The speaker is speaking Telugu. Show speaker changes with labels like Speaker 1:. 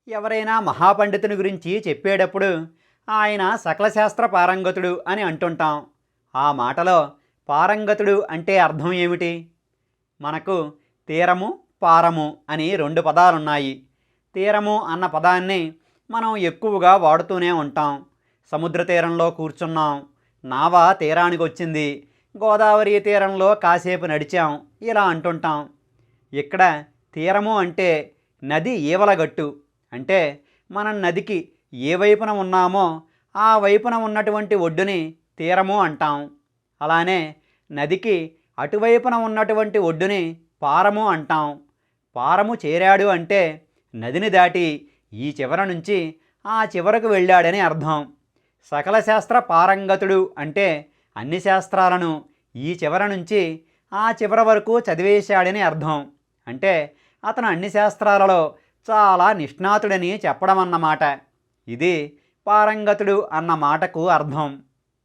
Speaker 1: ఎవరైనా మహాపండితుని గురించి చెప్పేటప్పుడు ఆయన సకల శాస్త్ర పారంగతుడు అని అంటుంటాం. ఆ మాటలో పారంగతుడు అంటే అర్థం ఏమిటి? మనకు తీరము, పారము అని రెండు పదాలున్నాయి. తీరము అన్న పదాన్ని మనం ఎక్కువగా వాడుతూనే ఉంటాం. సముద్ర తీరంలో కూర్చున్నాం, నావ తీరానికి వచ్చింది, గోదావరి తీరంలో కాసేపు నడిచాం, ఇలా అంటుంటాం. ఇక్కడ తీరము అంటే నది ఈవలగట్టు. అంటే మనం నదికి ఏ వైపున ఉన్నామో ఆ వైపున ఉన్నటువంటి ఒడ్డుని తీరము అంటాం. అలానే నదికి అటువైపున ఉన్నటువంటి ఒడ్డుని పారము అంటాం. పారము చేరాడు అంటే నదిని దాటి ఈ చివర నుంచి ఆ చివరకు వెళ్ళాడని అర్థం. సకల శాస్త్ర పారంగతుడు అంటే అన్ని శాస్త్రాలను ఈ చివర నుంచి ఆ చివర వరకు చదివేశాడని అర్థం. అంటే అతను అన్ని శాస్త్రాలలో చాలా నిష్ణాతుడని చెప్పడం అన్నమాట. ఇది పారంగతుడు అన్న మాటకు అర్థం.